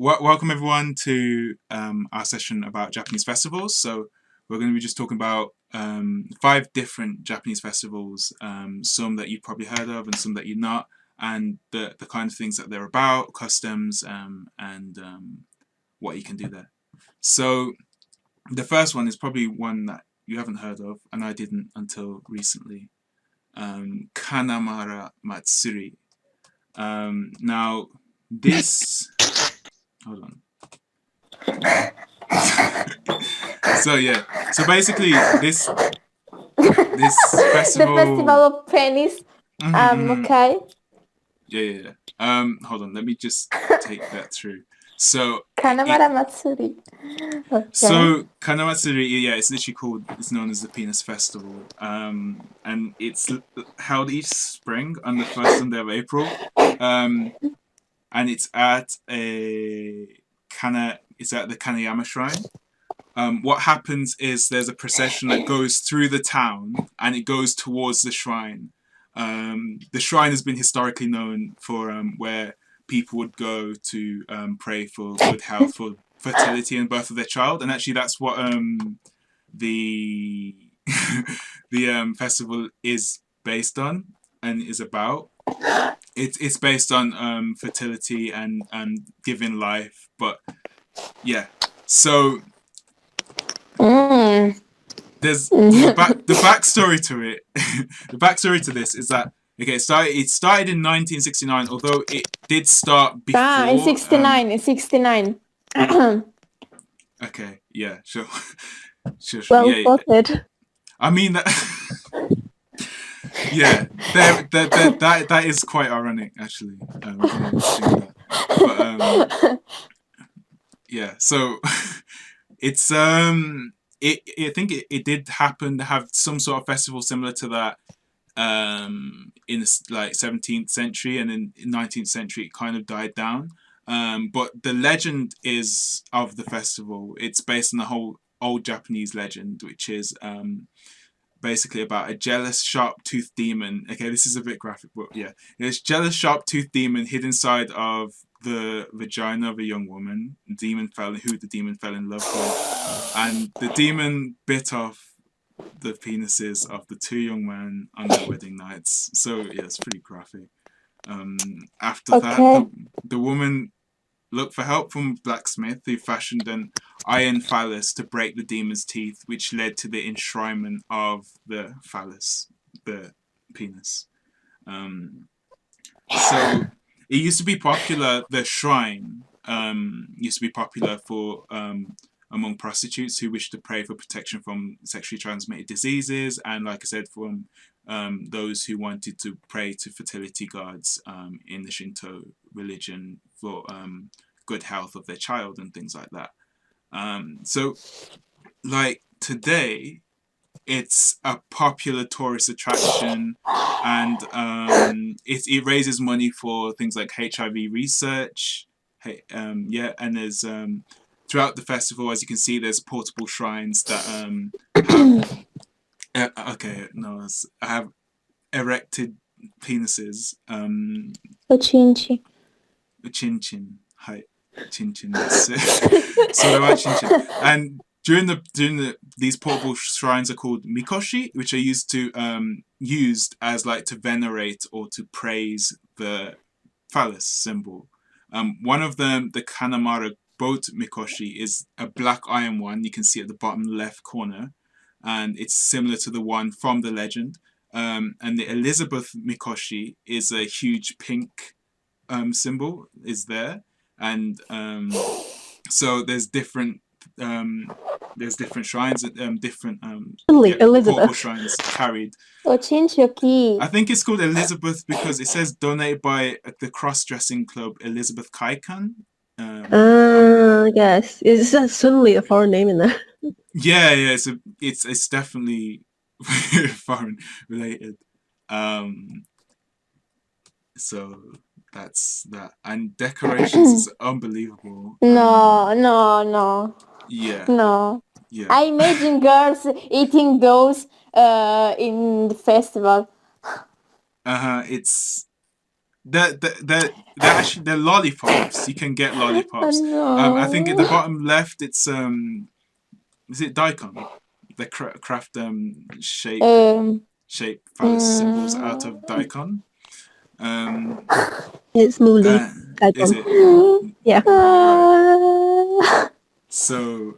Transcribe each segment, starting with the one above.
welcome everyone to our session about Japanese festivals. So we're going to be just talking about 5 different Japanese festivals, some that you've probably heard of and some that you're not, and the kind of things that they're about, customs, and what you can do there. So the first one is probably one that you haven't heard of, and I didn't until recently. Tanabata Matsuri. Now this. Hold on. So basically this festival. The festival of penis. Okay. Yeah. Hold on. Let me just take that through. So Tanabata Matsuri. Okay. So Kanamatsuri, yeah, it's literally called. It's known as the Penis Festival, and it's held each spring on the first Sunday of April, and it's at the Kanayama Shrine. What happens is there's a procession that goes through the town and it goes towards the shrine. The shrine has been historically known for where people would go to pray for good health, for fertility and birth of their child, and actually that's what the the festival is based on and is about. It's based on fertility and giving life, but yeah. So there's the backstory to it. The backstory to this is that it started in 1969, although it did start before. In 69. In 69. Okay. Yeah. Sure. Well spotted. I mean that. Yeah, that is quite ironic, actually. Yeah, so it's I think it did happen to have some sort of festival similar to that in the, like 17th century, and in 19th century it kind of died down. But the legend is of the festival. It's based on the whole old Japanese legend, which is basically about a jealous sharp-toothed demon. Okay, this is a bit graphic, but yeah. There's jealous sharp-toothed demon hid inside of the vagina of a young woman. The demon fell in love with. And the demon bit off the penises of the 2 young men on their wedding nights. So yeah, it's pretty graphic. After that, the woman looked for help from a blacksmith who fashioned an iron phallus to break the demon's teeth, which led to the enshrinement of the phallus, the penis. So it used to be popular, the shrine used to be popular for among prostitutes who wished to pray for protection from sexually transmitted diseases, and like I said, from those who wanted to pray to fertility gods in the Shinto religion for good health of their child and things like that. So like today it's a popular tourist attraction, and it raises money for things like HIV research. And there's throughout the festival, as you can see, there's portable shrines that have erected penises. Ochinchi. Chinchin. Hi. Chinchin. So chinchin. And during these portable shrines are called mikoshi, which are used as like to venerate or to praise the phallus symbol. One of them, the Kanamara boat mikoshi, is a black iron one. You can see at the bottom left corner, and it's similar to the one from the legend. And the Elizabeth mikoshi is a huge pink symbol is there, and so there's different shrines, different portable shrines carried. I think it's called Elizabeth because it says donated by the cross-dressing club Elizabeth Kaikan. Yes, it's certainly a foreign name in there. Yeah, it's definitely foreign related. So that's that, and decorations is unbelievable. No. Yeah. No. Yeah. I imagine girls eating those in the festival. It's they're actually they're lollipops. You can get lollipops. No. I think at the bottom left it's is it daikon? The craft shape phallus symbols out of daikon. It's Muli. Is it? Yeah. Right. So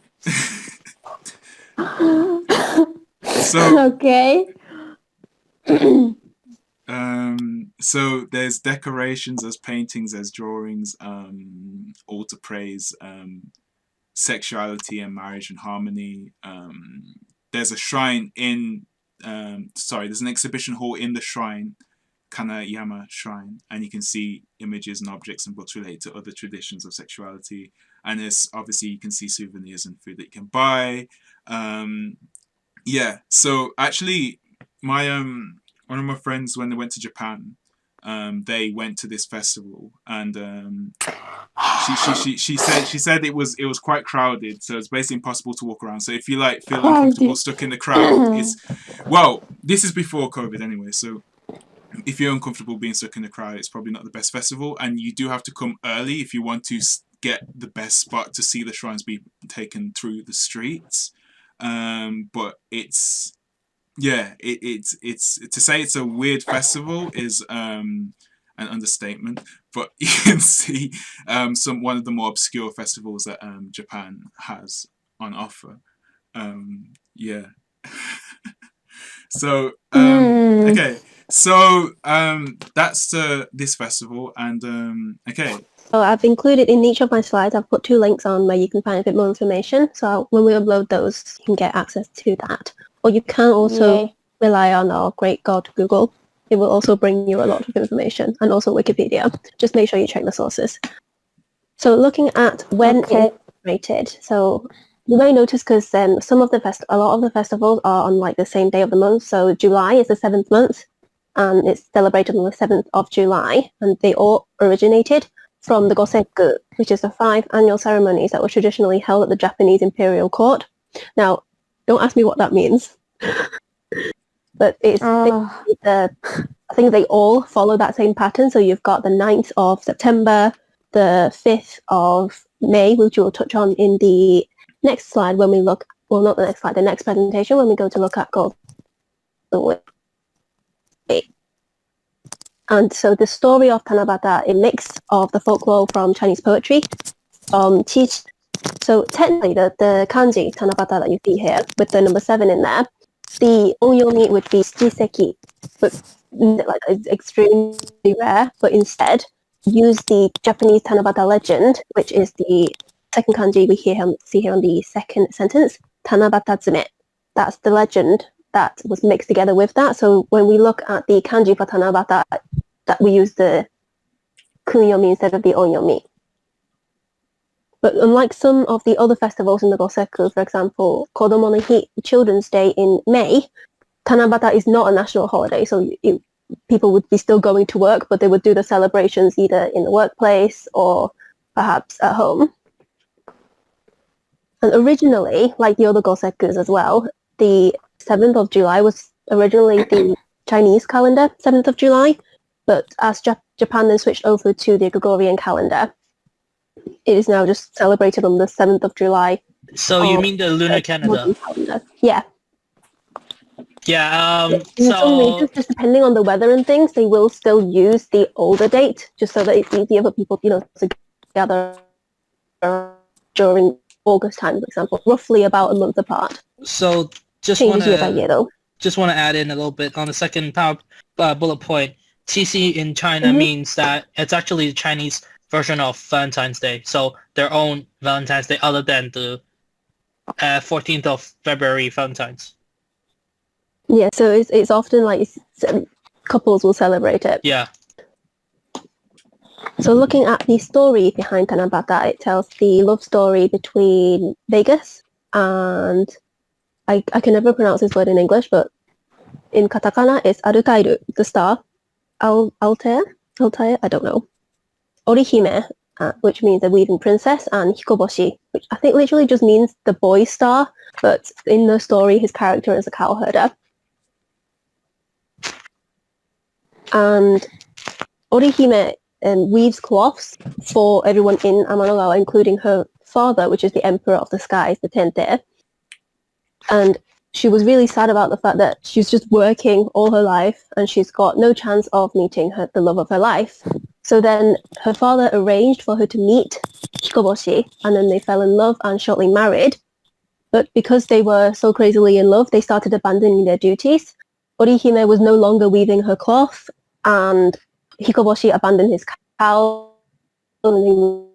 Okay. So there's decorations, there's paintings, there's drawings, all to praise sexuality and marriage and harmony. There's a shrine in there's an exhibition hall in the shrine, Kanayama Shrine, and you can see images and objects and books related to other traditions of sexuality. And there's obviously you can see souvenirs and food that you can buy. Yeah, so actually my one of my friends, when they went to Japan, they went to this festival, and she said it was quite crowded, so it's basically impossible to walk around. So if you like feel uncomfortable stuck in the crowd, this is before COVID anyway, so if you're uncomfortable being stuck in the crowd, it's probably not the best festival, and you do have to come early if you want to get the best spot to see the shrines be taken through the streets. But it's to say it's a weird festival is an understatement. But you can see one of the more obscure festivals that Japan has on offer. Yeah. So okay. So that's this festival, and okay. So I've included in each of my slides, I've put 2 links on where you can find a bit more information. So when we upload those, you can get access to that. Or you can also rely on our great god Google. It will also bring you a lot of information, and also Wikipedia. Just make sure you check the sources. So looking at when it's celebrated. So you may notice because a lot of the festivals are on like the same day of the month. So July is the 7th month, and it's celebrated on the 7th of July, and they all originated from the Goseku, which is the 5 annual ceremonies that were traditionally held at the Japanese imperial court. Now, don't ask me what that means, but it's I think they all follow that same pattern. So you've got the 9th of September, the 5th of May, which we'll touch on in the next slide when we look, well, not the next slide, the next presentation when we go to look at gold. And so the story of Tanabata, a mix of the folklore from Chinese poetry, so technically the kanji Tanabata that you see here with the number 7 in there, the onyomi would be Shiseki, but like it's extremely rare, but instead use the Japanese Tanabata legend, which is the second kanji we see here on the second sentence, Tanabata Tsume. That's the legend that was mixed together with that. So when we look at the kanji for Tanabata, that we use the kunyomi instead of the onyomi. But unlike some of the other festivals in the Goseku, for example, KODOMO no Hi, Children's Day in May, Tanabata is not a national holiday, so people would be still going to work, but they would do the celebrations either in the workplace or perhaps at home. And originally, like the other Gosekus as well, the 7th of July was originally the Chinese calendar, 7th of July, but as Japan then switched over to the Gregorian calendar, it is now just celebrated on the 7th of July. So you mean the lunar calendar? Yeah. Yeah, in some regions, just depending on the weather and things, they will still use the older date, just so that it's easier for people, to gather during August time, for example, roughly about a month apart. So just changes year by year, though. Just want to add in a little bit on the second bullet point. TC in China means that it's actually the Chinese version of Valentine's Day, so their own Valentine's Day other than the 14th of February Valentine's. Yeah, so it's often like couples will celebrate it. Yeah. So looking at the story behind Tanabata, it tells the love story between Vegas and I can never pronounce this word in English, but in katakana it's Arutairu, the star. Altair, I don't know. Orihime, which means the weaving princess, and Hikoboshi, which I think literally just means the boy star, but in the story his character is a cowherder. And Orihime weaves cloths for everyone in Amanogawa, including her father, which is the Emperor of the Skies, the Tente. And she was really sad about the fact that she's just working all her life and she's got no chance of meeting the love of her life. So then her father arranged for her to meet Hikoboshi, and then they fell in love and shortly married. But because they were so crazily in love, they started abandoning their duties. Orihime was no longer weaving her cloth, and Hikoboshi abandoned his cow and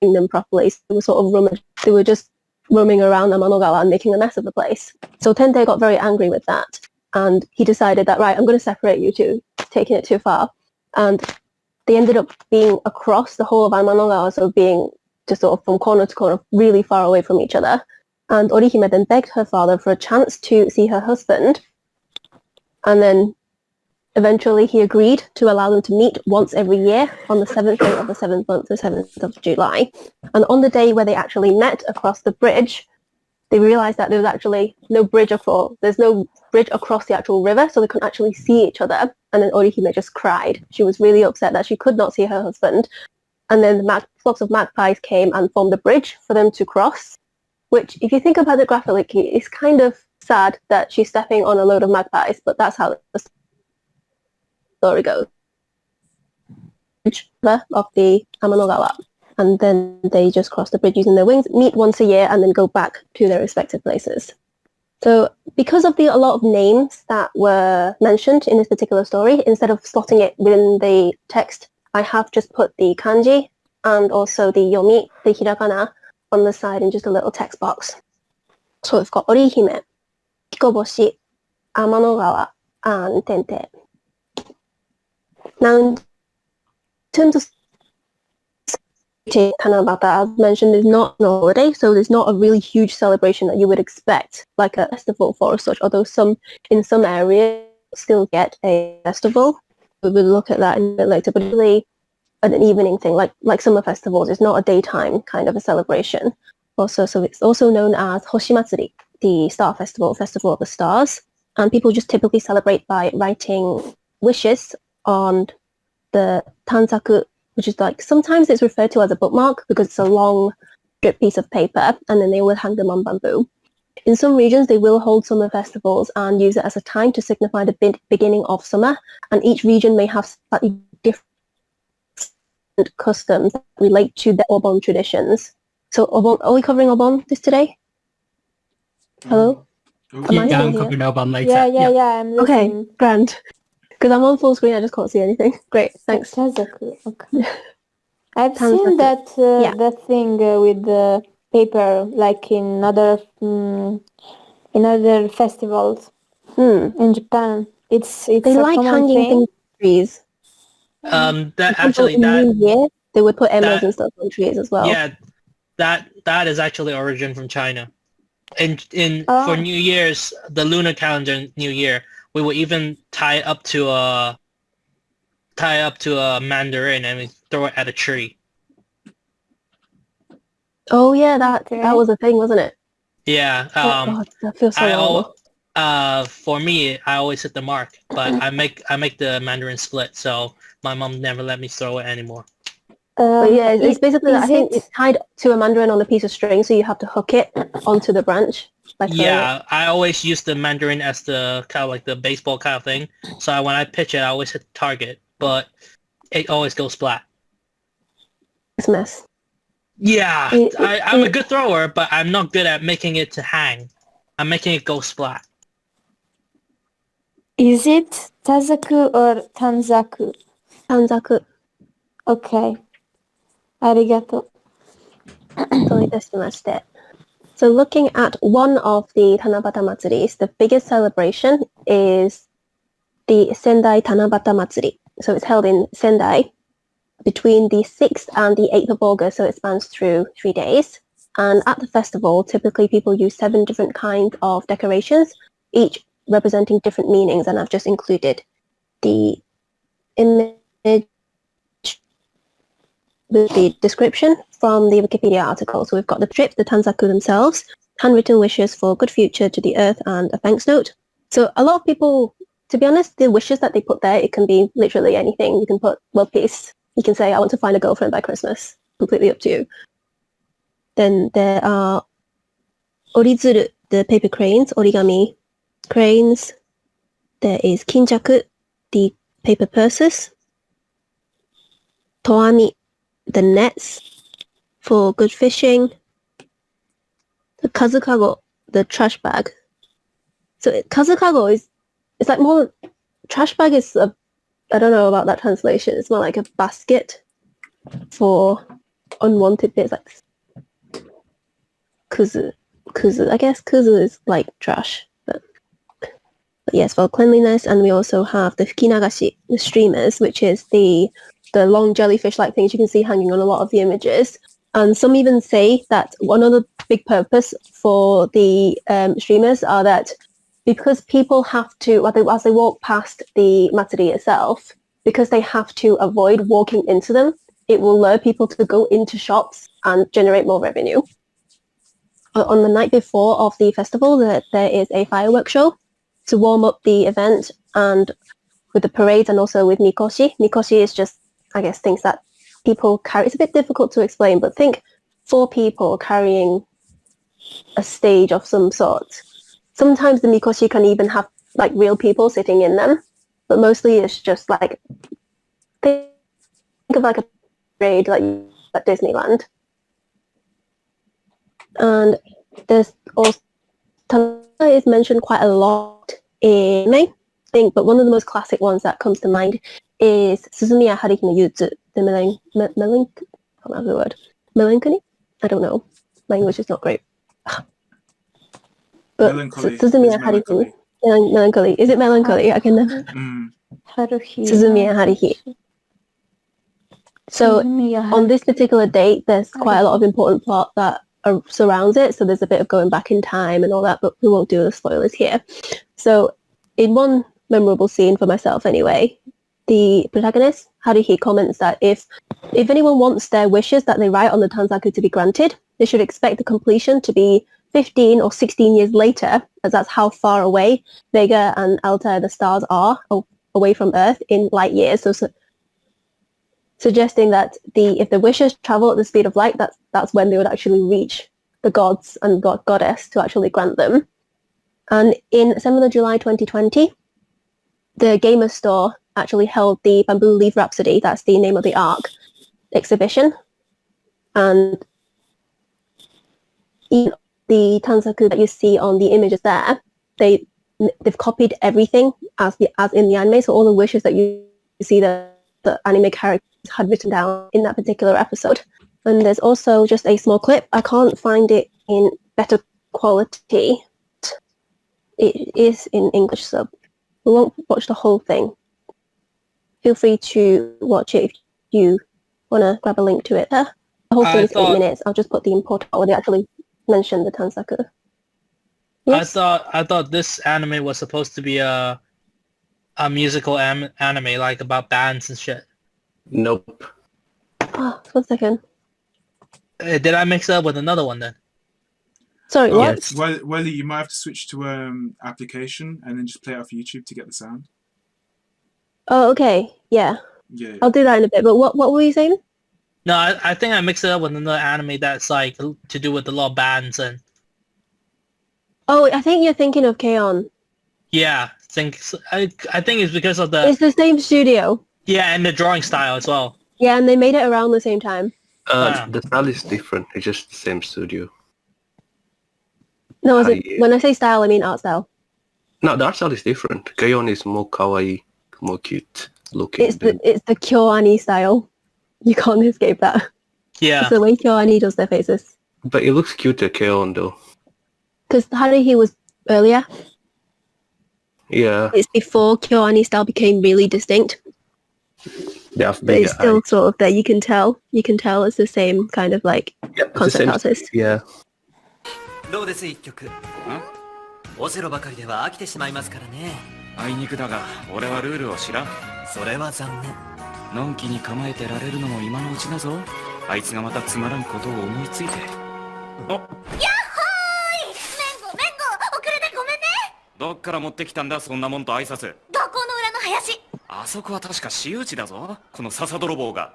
them properly. So they were sort of they were just roaming around Amanogawa and making a mess of the place. So Tente got very angry with that, and he decided that, right, I'm going to separate you two, taking it too far. And they ended up being across the whole of Amanogawa, so being just sort of from corner to corner, really far away from each other. And Orihime then begged her father for a chance to see her husband, and then eventually he agreed to allow them to meet once every year on the 7th day of the 7th month, the 7th of July. And on the day where they actually met across the bridge, they realized that there was actually no bridge across. There's no bridge across the actual river, so they couldn't actually see each other. And then Orihime just cried. She was really upset that she could not see her husband. And then flocks of magpies came and formed a bridge for them to cross, which, if you think about it graphically, is kind of sad that she's stepping on a load of magpies, but that's how the story goes. Of the Amanogawa. And then they just cross the bridge using their wings, meet once a year, and then go back to their respective places. So because of a lot of names that were mentioned in this particular story, instead of slotting it within the text, I have just put the kanji and also the yomi, the hiragana, on the side in just a little text box. So we've got Orihime, Hikoboshi, Amanogawa, and Tente. Now, in terms of Tanabata, as mentioned, is not an holiday, so there's not a really huge celebration that you would expect, like a festival for such, although in some areas still get a festival. We will look at that in a bit later, but really an evening thing, like summer festivals. It's not a daytime kind of a celebration. Also, so it's also known as Hoshi Matsuri, the Star Festival, Festival of the Stars, and people just typically celebrate by writing wishes on the tanzaku, which is like, sometimes it's referred to as a bookmark because it's a long strip piece of paper, and then they will hang them on bamboo. In some regions, they will hold summer festivals and use it as a time to signify the beginning of summer, and each region may have slightly different customs that relate to the Obon traditions. So Obon, are we covering Obon today? Hello? Yeah, I'm covering Obon later. Yeah, I'm listening. Okay, grand. Because I'm on full screen, I just can't see anything. Great, thanks. Tanzaku, okay. I've Tanzaku. seen that thing with the paper, like in other festivals in Japan. It's They a like common hanging thing. things on trees. New Year, they would put emblems and stuff on trees as well. Yeah, that is actually origin from China. For New Year's, the lunar calendar New Year, we will even tie it up to a mandarin and we throw it at a tree. Oh yeah, that was a thing, wasn't it? Yeah. Oh God, that feels so horrible. For me, I always hit the mark, but I make the mandarin split, so my mom never let me throw it anymore. But yeah, it's basically I think it's tied to a mandarin on a piece of string, so you have to hook it onto the branch. Yeah, I always use the mandarin as the kind of like the baseball kind of thing. So when I pitch it, I always hit the target, but it always goes flat. It's a mess. Yeah, I'm a good thrower, but I'm not good at making it to hang. I'm making it go splat. Is it Tazaku or Tanzaku? Tanzaku. Okay. Arigato. So looking at one of the Tanabata Matsuris, the biggest celebration is the Sendai Tanabata Matsuri. So it's held in Sendai between the 6th and the 8th of August, so it spans through 3 days. And at the festival, typically people use 7 different kinds of decorations, each representing different meanings, and I've just included the image with the description from the Wikipedia article. So we've got the trips, the tanzaku themselves, handwritten wishes for good future to the earth, and a thanks note. So a lot of people to be honest, the wishes that they put there, it can be literally anything. You can put world peace. You can say, I want to find a girlfriend by Christmas. Completely up to you. Then there are orizuru, the paper cranes, origami cranes. There is kinjaku, the paper purses. Toami, the nets for good fishing. The kazukago, the trash bag. So kazukago is, it's like more, trash bag is a, I don't know about that translation. It's more like a basket for unwanted bits, like kuzu. I guess kuzu is like trash. But yes, for cleanliness. And we also have the fukinagashi, the streamers, which is the long jellyfish-like things you can see hanging on a lot of the images. And some even say that one of the big purpose for the streamers are that because people have to, as they walk past the matsuri itself, because they have to avoid walking into them, it will lure people to go into shops and generate more revenue. On the night before of the festival, there is a fireworks show to warm up the event, and with the parades and also with mikoshi. Mikoshi is just, I guess, things that people carry. It's a bit difficult to explain, but think 4 people carrying a stage of some sort. Sometimes the mikoshi can even have like real people sitting in them, but mostly it's just like, think of like a parade like at Disneyland. And there's also, Tanabata is mentioned quite a lot in I think, but one of the most classic ones that comes to mind is Suzumiya Haruhi no Yutsu, the melancholy? I don't know. My English is not great. But Melancholy. Suzumiya Haruhi. Melancholy. Is it melancholy? I can never. Haruhi. Suzumiya Haruhi. So on this particular date, there's quite a lot of important plot that surrounds it. So there's a bit of going back in time and all that, but we won't do the spoilers here. So in one memorable scene for myself anyway, the protagonist, Haruhi, comments that if anyone wants their wishes that they write on the Tanzaku to be granted, they should expect the completion to be 15 or 16 years later, as that's how far away Vega and Altair, the stars, are away from Earth in light years. So suggesting that if the wishes travel at the speed of light, that's when they would actually reach the gods and goddess to actually grant them. And in 7th of July 2020, the Gamer Store actually held the Bamboo Leaf Rhapsody, that's the name of the arc, exhibition. And in the Tanzaku that you see on the images there, they've copied everything as in the anime. So all the wishes that you see the anime characters had written down in that particular episode. And there's also just a small clip. I can't find it in better quality. It is in English, so we won't watch the whole thing. Feel free to watch it if you want to grab a link to it there. The whole thing is 8 minutes. I'll just put the important part where they actually mention the Tanzaku. Yes? I thought this anime was supposed to be a musical anime, like about bands and shit. Nope. Oh, 1 second. Did I mix it up with another one then? Sorry, what? Yes. Well, you might have to switch to application and then just play it off YouTube to get the sound. Oh, okay. Yeah. Yeah. I'll do that in a bit. But what were you saying? No, I think I mixed it up with another anime that's like to do with a lot of bands and. Oh, I think you're thinking of K-On! Yeah, I think it's because of the. It's the same studio. Yeah, and the drawing style as well. Yeah, and they made it around the same time. The style is different. It's just the same studio. No, when I say style, I mean art style. No, the art style is different. K-On! Is more kawaii, more cute looking. It's the KyoAni style. You can't escape that. Yeah. It's the way KyoAni does their faces. But it looks cuter, K-On! Though. Because Haruhi was earlier. Yeah. It's before KyoAni style became really distinct. They have But bigger it's still eyes. sort of there. You can tell it's the same kind of like Yep, concept the same. artist. Yeah. どうです一曲オセロばかりでは飽きてしまいますからねあいにくだが俺はルールを知らんそれは残念のんきに構えてられるのも今のうちだぞあいつがまたつまらんことを思いついてやっほーいメンゴ遅れてごめんねどっから持ってきたんだそんなもんと挨拶どこあそこは確か私有地だぞ、この笹泥棒が。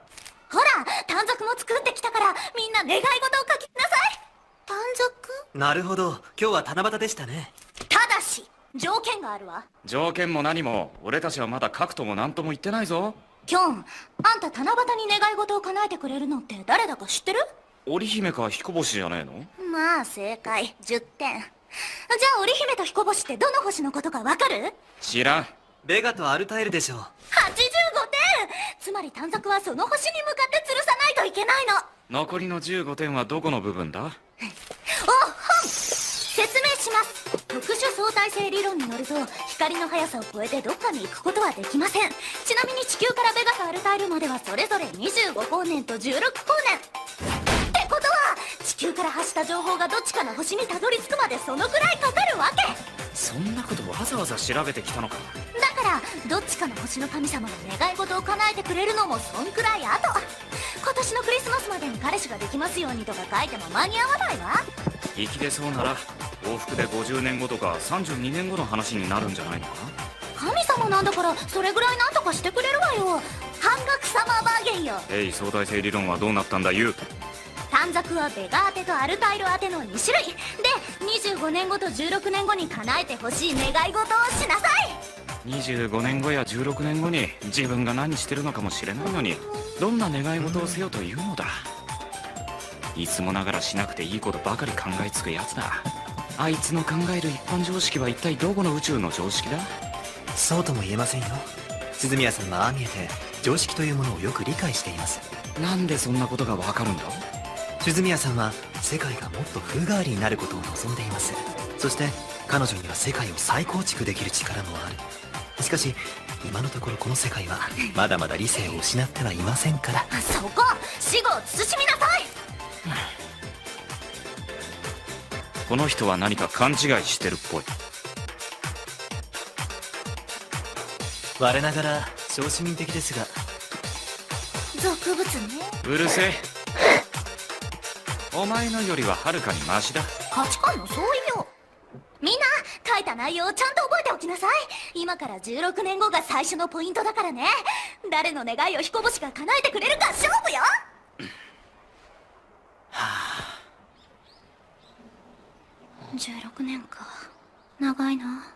ほら、短冊も作ってきたから、みんな願い事を書きなさい。短冊？なるほど、今日は七夕でしたね。ただし、条件があるわ。条件も何も、俺たちはまだ書くとも何とも言ってないぞ。キョン、あんた七夕に願い事を叶えてくれるのって誰だか知ってる？織姫か彦星じゃねえの？まあ正解、10点。じゃあ織姫と彦星ってどの星のことかわかる？知らん。ベガとアルタイルでしょう。85点。つまり短冊はその星に向かって吊るさないといけないの。残りの15点はどこの部分だ？おっほん、説明します。特殊相対性理論によると、光の速さを超えてどっかに行くことはできません。ちなみに地球からベガとアルタイルまではそれぞれ25光年と16光年。ってことは地球から発した情報がどっちかの星にたどり着くまでそのくらいかかるわけ。そんなことわざわざ調べてきたのか。だからどっちかの星の神様が願い事を叶えてくれるのもそんくらい後。今年のクリスマスまでに彼氏ができますようにとか書いても間に合わないわ。生きてそうなら往復で50年後とか32年後の話になるんじゃないのか。神様なんだからそれぐらいなんとかしてくれるわよ。半額サマーバーゲンよ。相対性理論はどうなったんだユウ。短冊はベガ当てとアルタイル当ての2種類で、25年後と16年後に叶えてほしい願い事をしなさい。25年後や16年後に自分が何してるのかもしれないのに、どんな願い事をせよというのだ。いつもながらしなくていいことばかり考えつくやつだ。あいつの考える一般常識は一体どこの宇宙の常識だ？そうとも言えませんよ。鈴宮さんはああ見えて常識というものをよく理解しています。なんでそんなことがわかるんだ？鈴宮さんは世界がもっと風変わりになることを望んでいます。そして彼女には世界を再構築できる力もある。しかし今のところこの世界はまだまだ理性を失ってはいませんから。そこ、死後を慎みなさい。この人は何か勘違いしてるっぽい。我ながら小市民的ですが。俗物ね。うるせえ。お前のよりははるかにマシだ。価値観の相違よ。みんな書いた内容をちゃんと覚えておきなさい。今から16年後が最初のポイントだからね。誰の願いを彦星が叶えてくれるか勝負よ。16年か、長いな。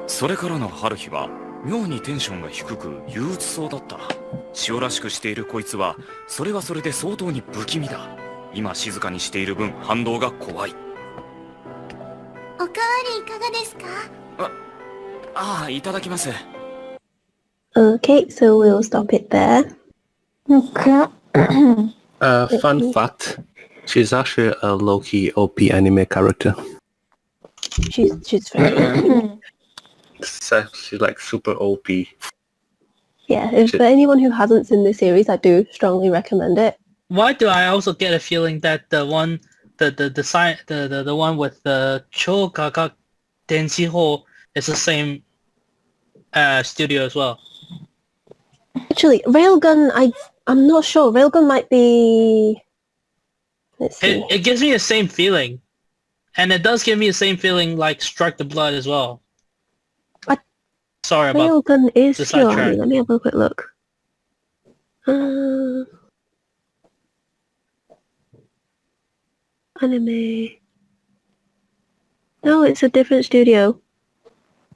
それからの春日は妙にテンションが低く憂鬱そうだった。塩らしくしているこいつはそれはそれで相当に不気味だ。今静かにしている分反動が怖い。おかわりいかがですか？ああ、いただきます。Okay, so we'll stop it there. Okay. Fun fact, she's actually a low-key OP anime character. She's very So she's like super OP. yeah. If for anyone who hasn't seen the series, I do strongly recommend it. Why do I also get a feeling that the one with the Chogaka Densiho is the same studio as well? Actually, Railgun, I'm not sure. Railgun might be. Let's see. It gives me the same feeling, and it does give me the same feeling like Strike the Blood as well. Sorry about Railgun is the Kyoani. sidetrack. Let me have a quick look. Anime. No, it's a different studio.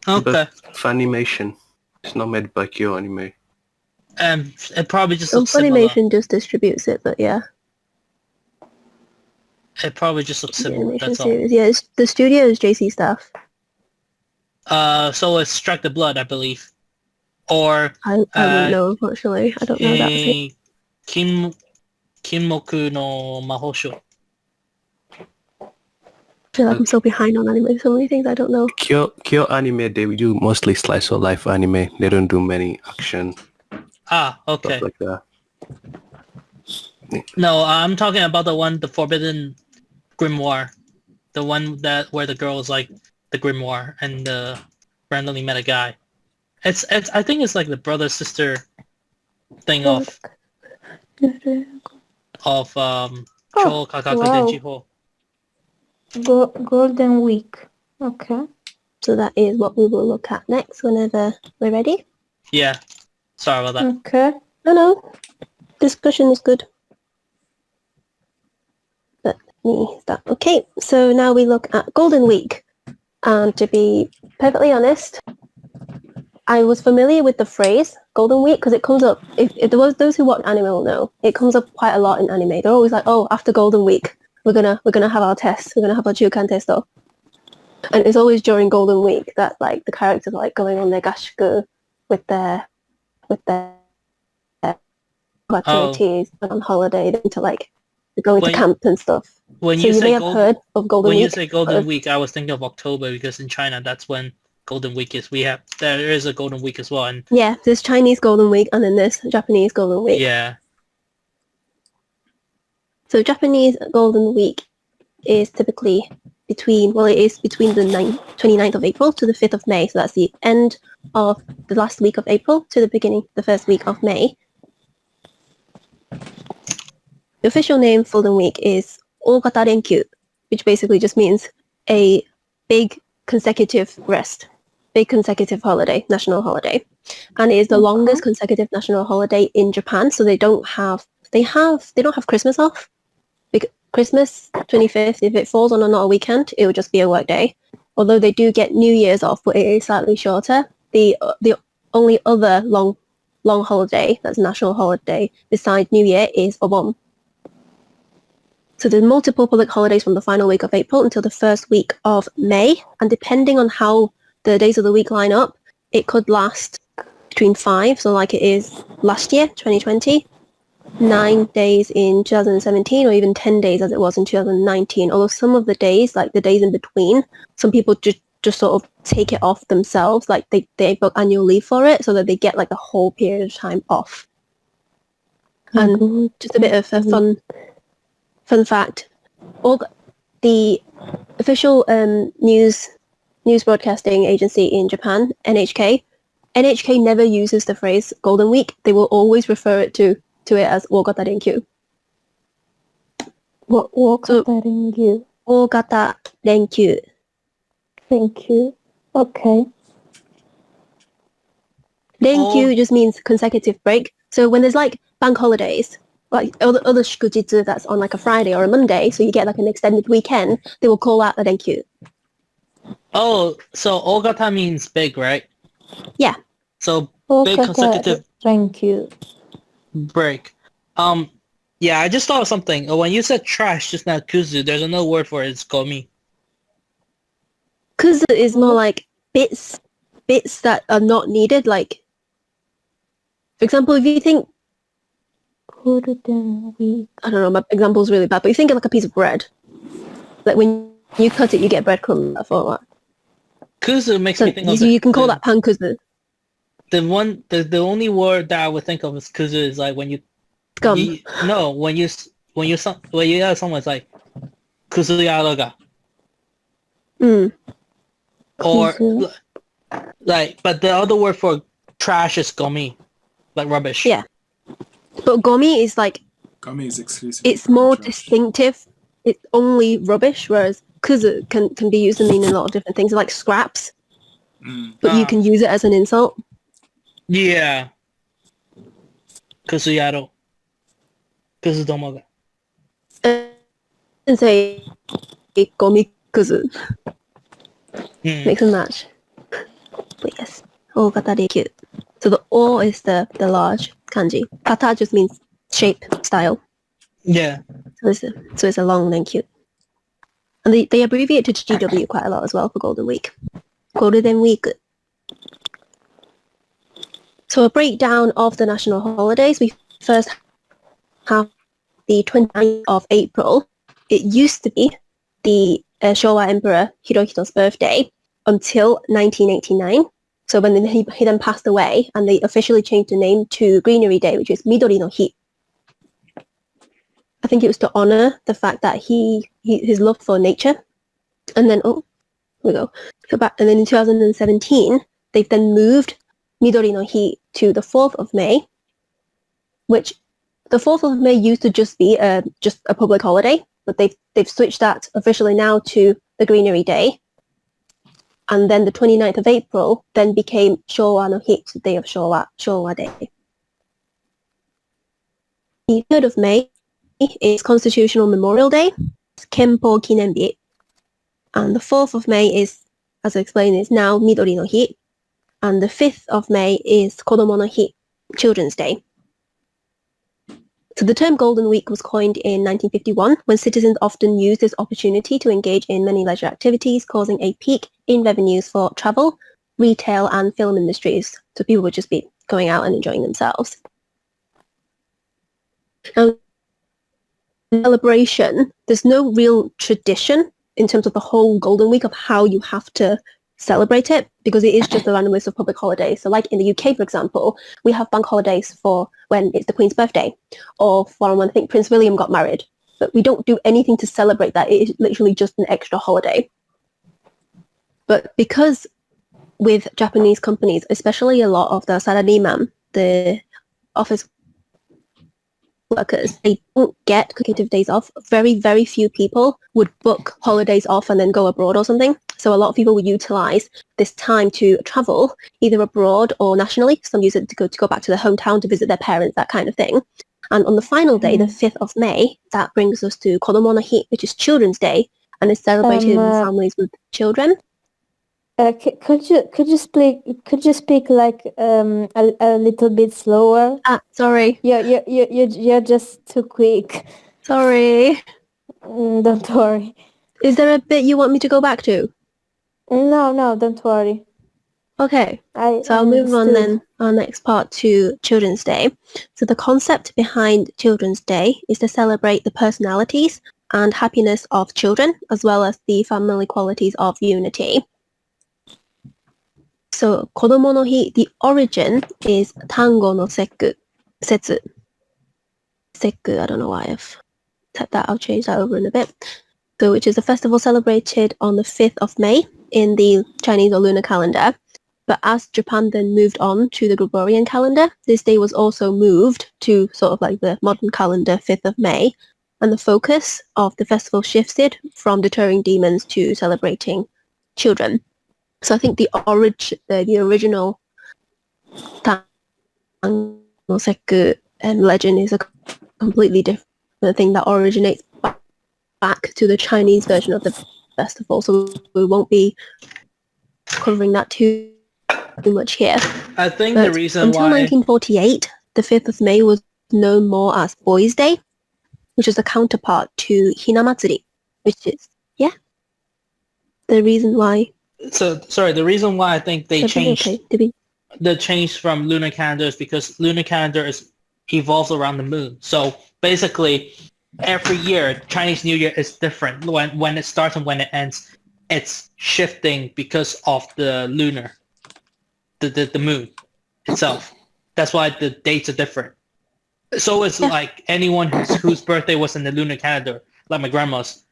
Okay, But Funimation. It's not made by Kyo Anime. it probably just So looks similar. Funimation just distributes it, but yeah. It probably just looks The similar. animation That's all. series. Yeah, the studio is JC Staff. So it's Strike the Blood, I believe, or I wouldn't know, unfortunately. I don't know that. Kinmoku no Mahosho. I feel like I'm so behind on anime. So many things I don't know. Kyo Anime, they do mostly slice of life anime. They don't do many action Ah, okay. stuff like that. No, I'm talking about the Forbidden Grimoire, the one where the girl is like the grimoire and randomly met a guy. It's I think it's like the brother sister thing of of Cho Kakaku wow. Denchiho. Golden Week. Okay. So that is what we will look at next whenever we're ready. Yeah. Sorry about that. Okay. No. Discussion is good. Let me start. Okay, so now we look at Golden Week. And to be perfectly honest, I was familiar with the phrase Golden Week because it comes up, if there was those who watch anime will know, it comes up quite a lot in anime. They're always like, oh, after Golden Week, we're gonna have our tests, we're gonna have our Chukan test off. And it's always during Golden Week that like the characters are like going on their gashuku with their activities and on holiday to like going to camp and stuff. When So you may have heard of Golden Week. When you say Golden Week, I was thinking of October because in China that's when Golden Week is. There is a Golden Week as well. And yeah, there's Chinese Golden Week and then there's Japanese Golden Week. Yeah. So Japanese Golden Week is typically between the 29th of April to the 5th of May. So that's the end of the last week of April to the first week of May. The official name for the week is Ogata Renkyu, which basically just means a big consecutive rest, big consecutive holiday, national holiday. And it is the longest consecutive national holiday in Japan, so they don't have Christmas off. Christmas 25th, if it falls on not a weekend, it would just be a work day. Although they do get New Year's off, but it is slightly shorter. The only other long holiday that's a national holiday besides New Year is Obon. So there's multiple public holidays from the final week of April until the first week of May, and depending on how the days of the week line up, it could last between 5, so like it is last year, 2020, 9 days in 2017, or even 10 days as it was in 2019. Although some of the days, like the days in between, some people just sort of take it off themselves, like they book annual leave for it so that they get like a whole period of time off. And just a bit of a fun fact, all the official news broadcasting agency in Japan, NHK never uses the phrase Golden Week. They will always refer to it as Ogata Renkyu. Ogata Renkyu. Ogata Renkyu. Thank you. Okay. Renkyu just means consecutive break. So when there's like bank holidays, like other shikujitsu that's on like a Friday or a Monday, so you get like an extended weekend, they will call that a Renkyu. Oh, so Ogata means big, right? Yeah. So Ogata big consecutive Renkyu. break. Yeah, I just thought of something. When you said trash just now, kuzu, there's another word for it. It's gomi. Kuzu is more like bits that are not needed. Like, for example, if you think, Golden Week. I don't know, my example's really bad, but you think of like a piece of bread. Like when you cut it, you get breadcrumbs or what? Kuzu makes me think of you can call that pan kuzu. The only word that I would think of as kuzu is like when you Gum. when you have someone it's like kuzu yaraga. Or Kuzu. like, but the other word for trash is gomi, like rubbish. Yeah. But gomi is like, Gummy is exclusive. it's more distinctive. It's only rubbish, whereas kuzu can be used to mean a lot of different things, like scraps. But you can use it as an insult. Yeah. Kuzu yaro. Kuzu domo ga. And say gomi kuzu. Mix and match. But yes, Ogata Renkyu. So the O is the large kanji. Kata just means shape, style. Yeah. So it's a long Renkyu. And they abbreviate to GW quite a lot as well for Golden Week. Golden Week. So a breakdown of the national holidays. We first have the 29th of April. It used to be the Showa Emperor Hirohito's birthday until 1989. So when he then passed away, and they officially changed the name to Greenery Day, which is Midori no Hi. I think it was to honor the fact that his love for nature. And then here we go. And then in 2017, they've then moved Midori no Hi to the 4th of May, which The 4th of May used to just be just a public holiday, but they've switched that officially now to the Greenery Day. And then the 29th of April then became Showa no Hi, the day of Showa Day. The 3rd of May is Constitutional Memorial Day, it's Kenpo Kinenbi. And the 4th of May is, as I explained, is now Midori no Hi. And the 5th of May is Kodomo no Hi, Children's Day. So the term Golden Week was coined in 1951 when citizens often used this opportunity to engage in many leisure activities, causing a peak in revenues for travel, retail, and film industries. So people would just be going out and enjoying themselves. Now, celebration, there's no real tradition in terms of the whole Golden Week of how you have to celebrate it, because it is just a random list of public holidays. So like in the UK, for example, we have bank holidays for when it's the Queen's birthday, or for when I think Prince William got married. But we don't do anything to celebrate that. It is literally just an extra holiday. But because with Japanese companies, especially a lot of the salaryman, the office workers, they don't get consecutive days off. Very, very few people would book holidays off and then go abroad or something. So a lot of people would utilize this time to travel, either abroad or nationally. Some use it to go back to their hometown to visit their parents, that kind of thing. And on the final day, the 5th of May, that brings us to Kodomo no Hi, which is Children's Day, and is celebrated in families with children. Could you speak like a little bit slower? Sorry. You're just too quick. Sorry. Don't worry. Is there a bit you want me to go back to? No, don't worry. Okay. So I'll move on then, our next part, to Children's Day. So the concept behind Children's Day is to celebrate the personalities and happiness of children, as well as the family qualities of unity. So, Kodomo no Hi, the origin is Tango no Setsu. Sekku, I don't know why I've typed that. I'll change that over in a bit. So, which is a festival celebrated on the 5th of May in the Chinese or lunar calendar. But as Japan then moved on to the Gregorian calendar, this day was also moved to sort of like the modern calendar 5th of May. And the focus of the festival shifted from deterring demons to celebrating children. So I think the original Tango no Sekku legend is a completely different thing that originates back to the Chinese version of the festival. So we won't be covering that too much here. I think the reason until 1948, the 5th of May was known more as Boys' Day, which is a counterpart to Hinamatsuri, which is, the reason why. So, sorry, the reason why I think they changed the change from lunar calendar is because lunar calendar evolves around the moon. So basically, every year, Chinese New Year is different. When it starts and when it ends, it's shifting because of the lunar, the moon itself. That's why the dates are different. So it's like anyone whose birthday was in the lunar calendar, like my grandma's,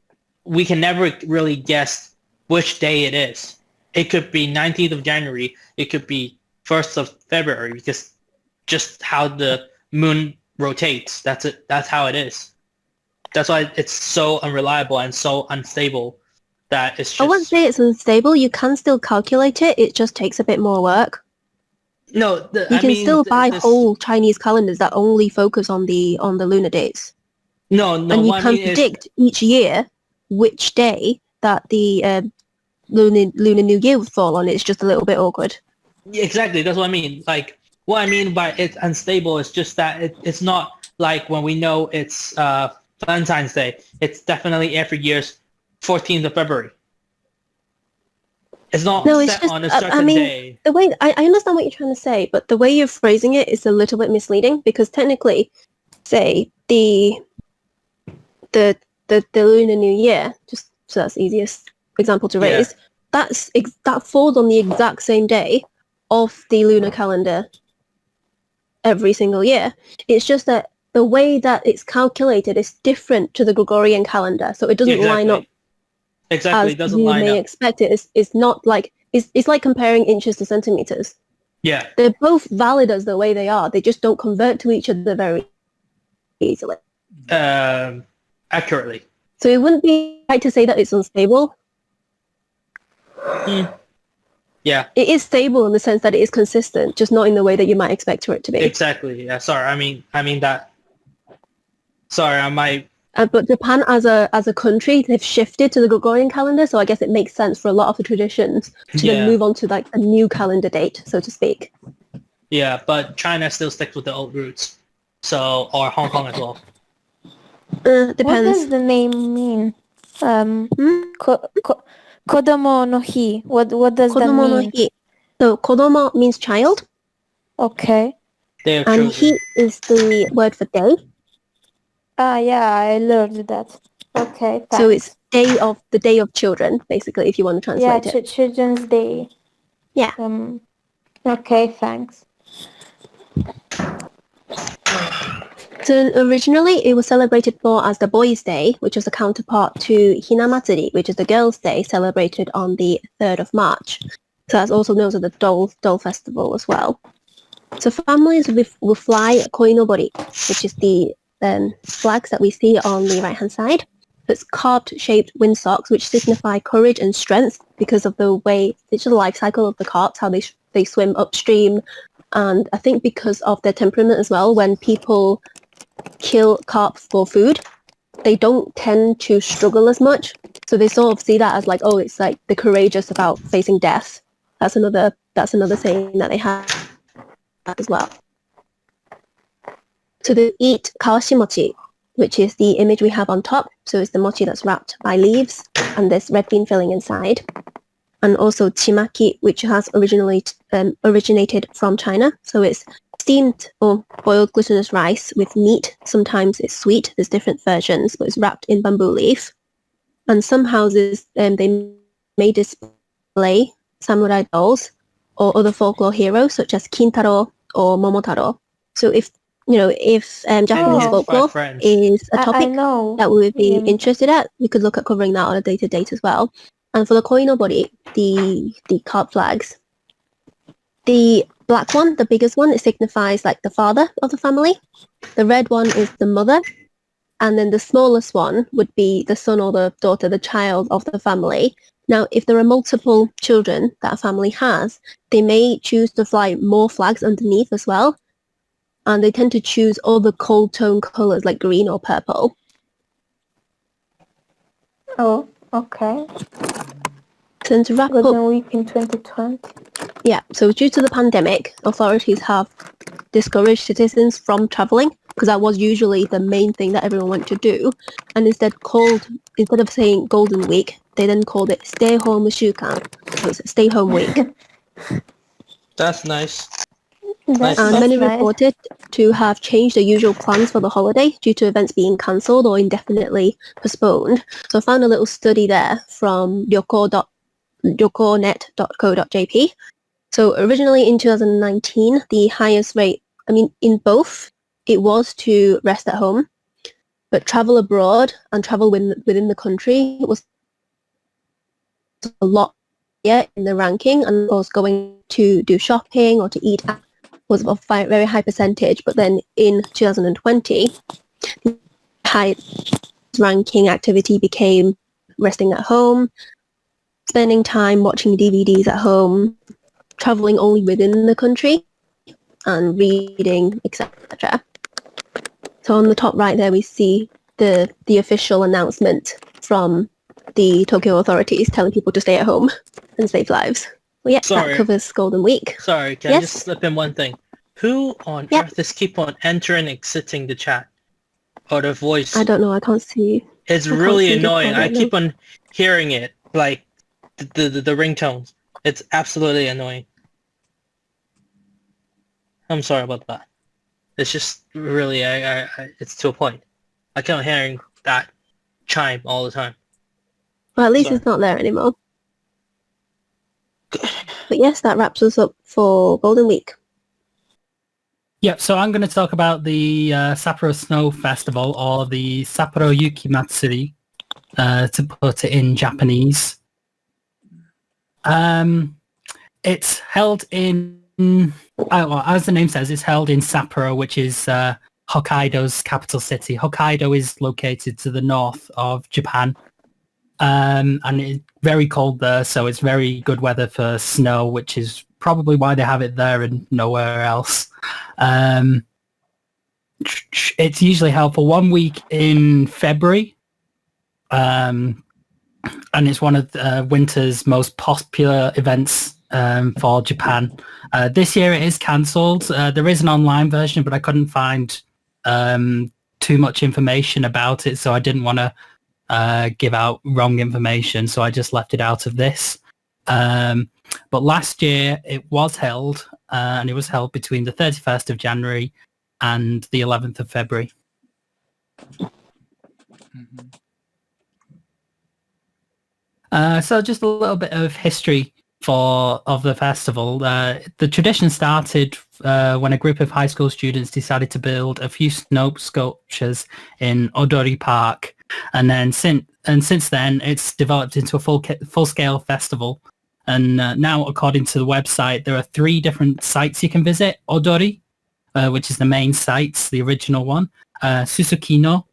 we can never really guess which day it is. It could be 19th of January. It could be 1st of February, because just how the moon rotates. That's it. That's how it is. That's why it's so unreliable and so unstable that it's just... I wouldn't say it's unstable. You can still calculate it. It just takes a bit more work. No, you can still buy whole Chinese calendars that only focus on the lunar days. No. And you can predict each year which day that the lunar New Year would fall on. It's just a little bit awkward. Exactly, that's what I mean. Like, what I mean by it's unstable is just that it's not like when we know it's Valentine's Day. It's definitely every year's 14th of February. It's not set on a certain day. The way I understand what you're trying to say, but the way you're phrasing it is a little bit misleading, because technically, say the Lunar New Year, just so that's the easiest example to raise, that falls on the exact same day of the lunar calendar every single year. It's just that the way that it's calculated is different to the Gregorian calendar, so it doesn't line up. Exactly, it doesn't line up. You may expect it. It's not like it's like comparing inches to centimeters. Yeah, they're both valid as the way they are. They just don't convert to each other very easily. Accurately. So it wouldn't be right to say that it's unstable. Yeah. It is stable in the sense that it is consistent, just not in the way that you might expect for it to be. Exactly. Yeah. Sorry. I mean that. Sorry, I might. But Japan as a country, they've shifted to the Gregorian calendar, so I guess it makes sense for a lot of the traditions to then move on to like a new calendar date, so to speak. Yeah, but China still sticks with the old roots. So, or Hong Kong as well. Depends. What does the name mean? Kodomo no hi. What does that Kodomo no mean? hi. So kodomo means child. Okay. Day of And children. hi is the word for day. Yeah, I learned that. Okay, thanks. So it's the day of children, basically, if you want to translate it. Children's Day. Yeah. Okay, thanks. So originally it was celebrated more as the Boys' Day, which was a counterpart to Hina Matsuri, which is the Girls' Day, celebrated on the 3rd of March. So that's also known as the Doll Festival as well. So families will fly a koinobori, which is the flags that we see on the right-hand side. It's carp-shaped windsocks, which signify courage and strength because of the way, it's just the life cycle of the carps, how they swim upstream. And I think because of their temperament as well, when people kill carp for food, they don't tend to struggle as much. So they sort of see that as like, oh, it's like the courageous about facing death. That's another saying that they have as well. So they eat kawashi mochi, which is the image we have on top. So it's the mochi that's wrapped by leaves and there's red bean filling inside. And also chimaki, which has originated from China. So it's steamed or boiled glutinous rice with meat. Sometimes it's sweet. There's different versions, but it's wrapped in bamboo leaf. And some houses, they may display samurai dolls or other folklore heroes such as Kintaro or Momotaro. So if Japanese folklore is a topic that we would be interested at, we could look at covering that on a later date as well. And for the koinobori, the carp flags, the black one, the biggest one, it signifies like the father of the family. The red one is the mother. And then the smallest one would be the son or the daughter, the child of the family. Now, if there are multiple children that a family has, they may choose to fly more flags underneath as well. And they tend to choose all the cold tone colors like green or purple. Oh, okay. So to wrap up, Golden Week in 2020. Yeah, so due to the pandemic, authorities have discouraged citizens from traveling because that was usually the main thing that everyone went to do. And instead of saying Golden Week, they then called it Stay Home Shukan. So it's Stay Home Week. That's nice. And many reported to have changed their usual plans for the holiday due to events being cancelled or indefinitely postponed. So I found a little study there from ryokonet.co.jp. So originally in 2019, the highest rate, in both, it was to rest at home, but travel abroad and travel within the country was a lot higher in the ranking, and of course going to do shopping or to eat was a very high percentage. But then in 2020, the highest ranking activity became resting at home, spending time watching DVDs at home, traveling only within the country, and reading, etc. So on the top right there, we see the official announcement from the Tokyo authorities telling people to stay at home and save lives. Well, yeah, that covers Golden Week. Sorry, can I just slip in one thing? Who on earth is keep on entering and exiting the chat? Or the voice? I don't know, I can't see. It's really annoying. I keep on hearing it, like the ringtones. It's absolutely annoying. I'm sorry about that. It's just really, it's to a point. I keep on hearing that chime all the time. Well, at least it's not there anymore. Good. But yes, that wraps us up for Golden Week. Yep, so I'm going to talk about the Sapporo Snow Festival, or the Sapporo Yuki Matsuri, to put it in Japanese. It's held in, as the name says, it's held in Sapporo, which is Hokkaido's capital city. Hokkaido is located to the north of Japan. And it's very cold there, so it's very good weather for snow, which is probably why they have it there and nowhere else. It's usually held for 1 week in February, and it's one of the winter's most popular events for Japan. This year it is cancelled. There is an online version, but I couldn't find too much information about it, so I didn't want to give out wrong information, so I just left it out of this. But last year it was held, and it was held between the 31st of January and the 11th of February. So just a little bit of history of the festival. The tradition started when a group of high school students decided to build a few snow sculptures in Odori Park, and then since then it's developed into a full-scale festival. And now, according to the website, there are 3 different sites you can visit. Odori, which is the main site, the original one. Susukino,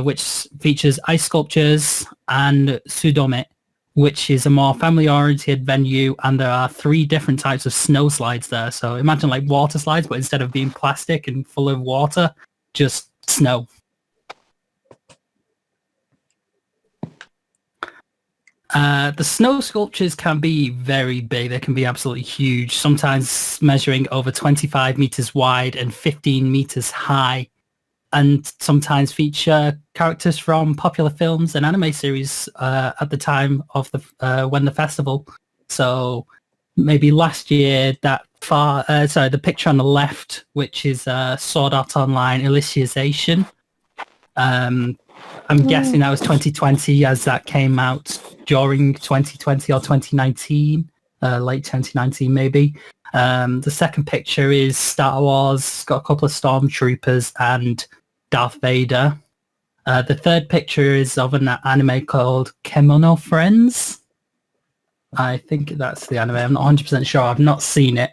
which features ice sculptures, and Sudome, which is a more family-oriented venue, and there are 3 different types of snow slides there. So imagine like water slides, but instead of being plastic and full of water, just snow. The snow sculptures can be very big. They can be absolutely huge, sometimes measuring over 25 meters wide and 15 meters high, and sometimes feature characters from popular films and anime series at the time of when the festival. So maybe last year, the picture on the left, which is Sword Art Online Alicization. I'm guessing that was 2020, as that came out during 2020 or 2019, late 2019 maybe. The second picture is Star Wars. It's got a couple of stormtroopers and Darth Vader. The third picture is of an anime called Kemono Friends. I think that's the anime. I'm not 100% sure. I've not seen it.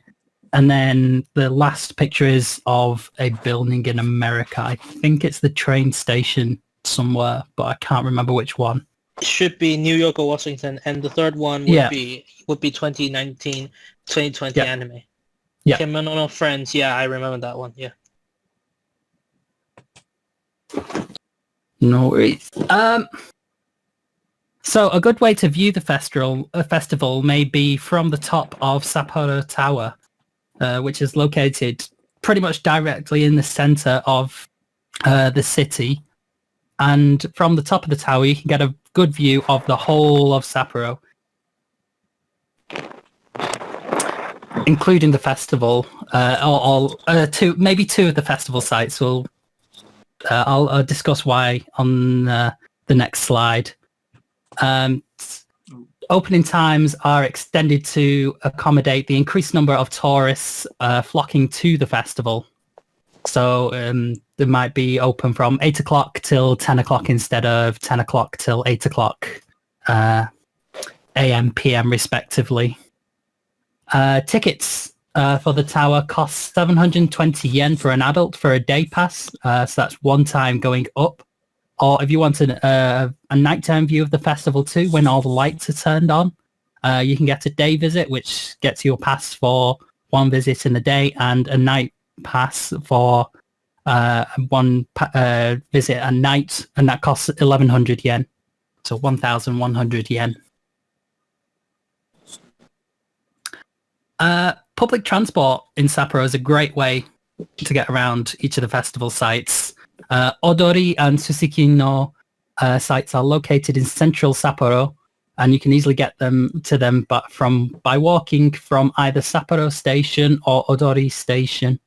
And then the last picture is of a building in America. I think it's the train station somewhere, but I can't remember which one. It should be New York or Washington, and the third one would be 2019, 2020 anime. Yeah. Kemono Friends. Yeah, I remember that one. Yeah. No worries. So a good way to view the festival may be from the top of Sapporo Tower, which is located pretty much directly in the center of the city. And from the top of the tower, you can get a good view of the whole of Sapporo, including the festival, maybe 2 of the festival sites. I'll discuss why on the next slide. Opening times are extended to accommodate the increased number of tourists flocking to the festival. So they might be open from 8 o'clock till 10 o'clock instead of 10 o'clock till 8 o'clock AM, PM respectively. Tickets for the tower cost 720 yen for an adult for a day pass. So that's one time going up. Or if you want a nighttime view of the festival too, when all the lights are turned on, you can get a day visit, which gets you a pass for one visit in the day, and a night pass for one visit at night, and that costs 1,100 yen. So 1,100 yen. Public transport in Sapporo is a great way to get around each of the festival sites. Odori and Susukino sites are located in central Sapporo, and you can easily get to them by walking from either Sapporo Station or Odori Station.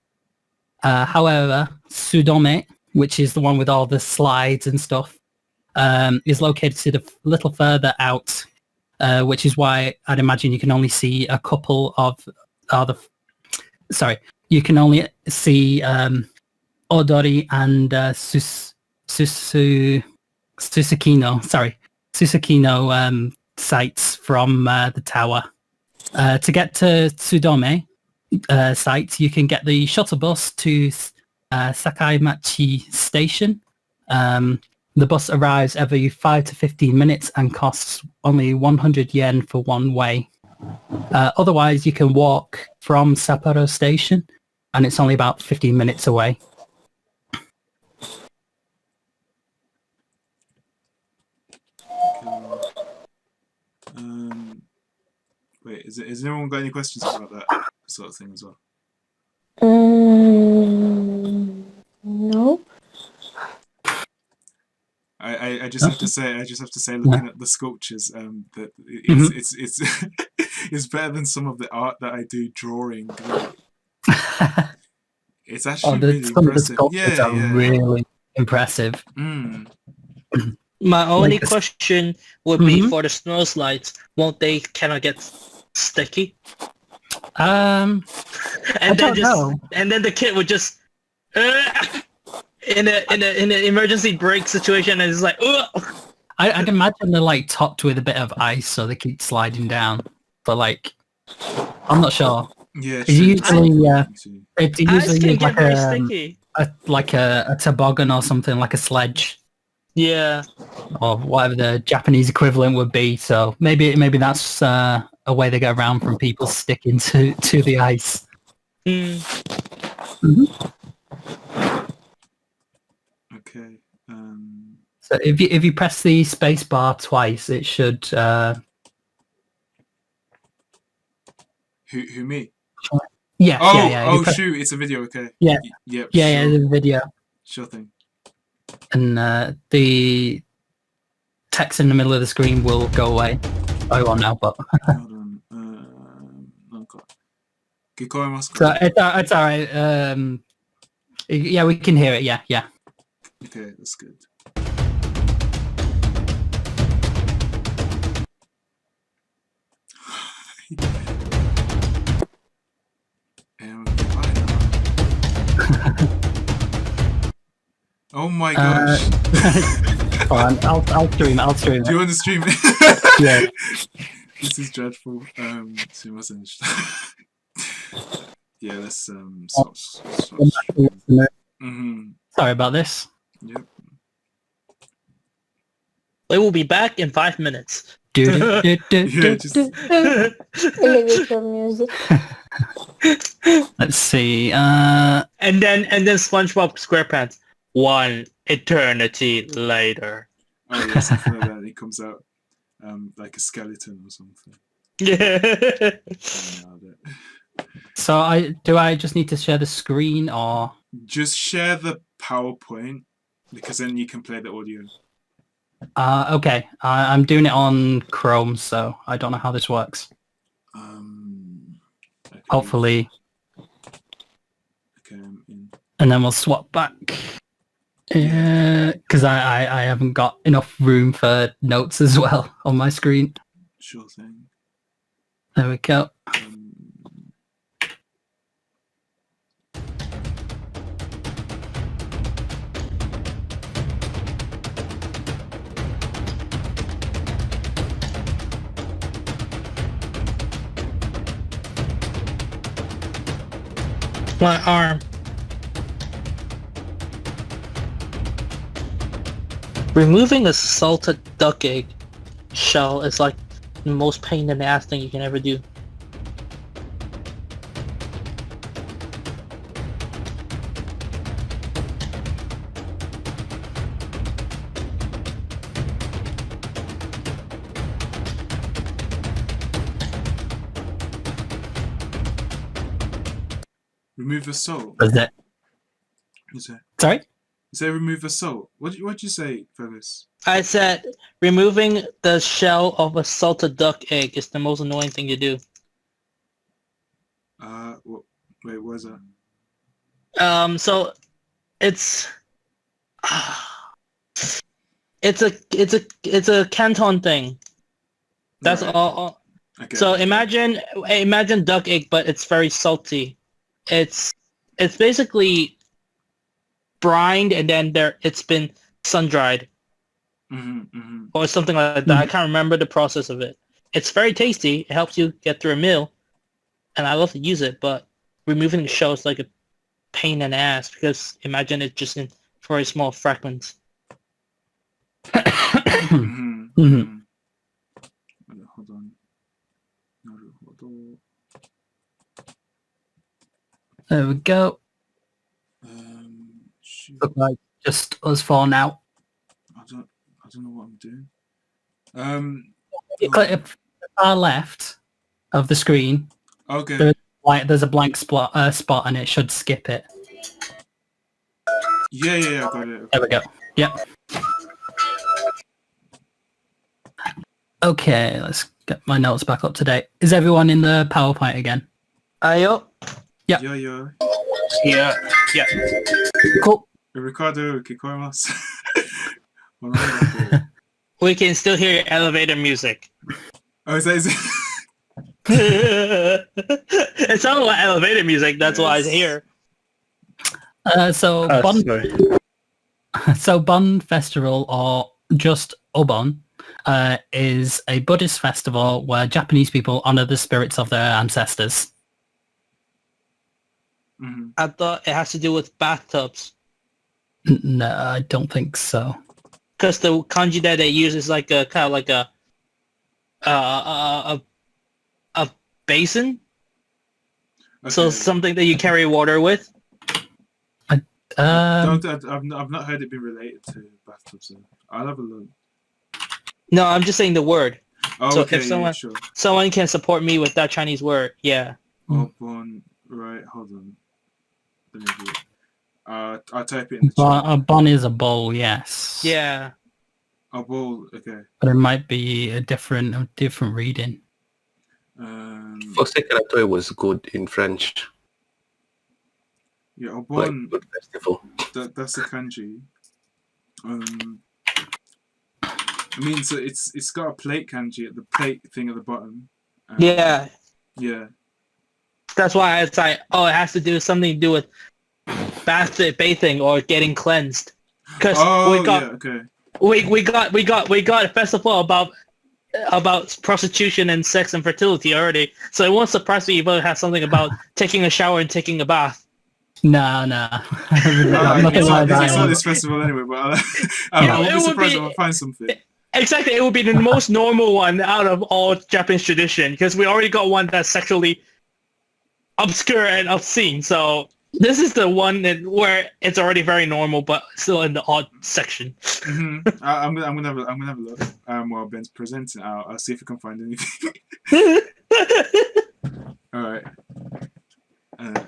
However, Sudome, which is the one with all the slides and stuff, is located a little further out, which is why I'd imagine you can only see a couple of you can only see Odori and Susukino sites from the tower. To get to Sudome site, you can get the shuttle bus to Sakaimachi Station. The bus arrives every 5 to 15 minutes and costs only 100 yen for one way. Otherwise, you can walk from Sapporo Station, and it's only about 15 minutes away. Wait, has anyone got any questions about that sort of thing as well? No. I just have to say, looking at the sculptures, that it's it's better than some of the art that I do drawing. It's actually really impressive. Really impressive. My only question would be for the snow slides, won't they kind of get sticky? And then the kid would just in an emergency brake situation, and it's like, I'd imagine they're like topped with a bit of ice, so they keep sliding down. But like, I'm not sure. Yeah, it's usually sticky. like a toboggan or something, like a sledge. Yeah. Or whatever the Japanese equivalent would be. So maybe that's a way they get around from people sticking to the ice. Okay. So if you press the space bar twice, it should. Who me? Yeah. Oh, shoot! It's a video. Okay. Yeah. Yep. Yeah. The video. Sure thing. And the text in the middle of the screen will go away. I won't now, but. Hold on. So it's all right. Yeah, we can hear it. Yeah. Okay, that's good. Oh my gosh! I'll stream it. Do you want to stream it? Yeah. This is dreadful. Yeah, let's stop. Sorry about this. Yep. We will be back in 5 minutes. Elevator music. Let's see. And then SpongeBob SquarePants. 1 eternity later. Oh yeah, something like that. He comes out like a skeleton or something. Yeah. So I just need to share the screen or just share the PowerPoint because then you can play the audio. Okay. I'm doing it on Chrome, so I don't know how this works. Okay. Hopefully. Okay, I'm in. And then we'll swap back. Because I haven't got enough room for notes as well on my screen. Sure thing. There we go. My arm. Removing a salted duck egg shell is like the most pain in the ass thing you can ever do. Remove a salt. Is it? Is it? Sorry? You say remove a salt. What'd you say, Fergus? I said removing the shell of a salted duck egg is the most annoying thing to do. Wait, what is that? So it's a Canton thing. That's Right. all. Okay. So imagine duck egg, but it's very salty. It's basically brined and then it's been sun dried or something like that. I can't remember the process of it. It's very tasty. It helps you get through a meal, and I love to use it. But removing the shell is like a pain in the ass because imagine it just in very small fragments. Mhm. Hold on. なるほど。 There we go. Shoot. Look like just us four now. I don't know what I'm doing. You click the far left of the screen. Okay. There's a blank spot and it should skip it. Yeah, I got it. There we go. Yep. Okay, let's get my notes back up to date. Is everyone in the PowerPoint again? Ayo. Yeah. Yeah. Cool. Ricardo, 聞こえます。We can still hear your elevator music. Oh, is it? It sounded like elevator music. That's what I hear. So Bon Festival, or just Obon, is a Buddhist festival where Japanese people honor the spirits of their ancestors. Mm-hmm. I thought it has to do with bathtubs. No, I don't think so. Because the kanji that they use is like a kind of like a basin. Okay. So something that you carry water with. I've not heard it be related to bathtubs. So I'll have a look. No, I'm just saying the word. Oh, so okay, if someone sure. someone can support me with that Chinese word, yeah. Obon, right? Hold on. Let me do it. I'll type it in the chat. A bon is a bowl, yes. Yeah. A bowl, okay. But it might be a different reading. For a second, I thought it was good in French. Yeah, Like Obon. good festival. That's the kanji. I mean, so it's got a plate kanji at the plate thing at the bottom. Yeah. Yeah. That's why it's like, oh, it has to do something to do with bathing or getting cleansed. Because we got a festival about prostitution and sex and fertility already. So it won't surprise me if it has something about taking a shower and taking a bath. Nah. It's not this festival anyway, but I won't be surprised if I find something. Exactly, it would be the most normal one out of all Japanese tradition because we already got one that's sexually obscure and obscene. So this is the one where it's already very normal, but still in the odd section. Mm-hmm. I'm gonna have a look. While Ben's presenting, I'll see if I can find anything. All right.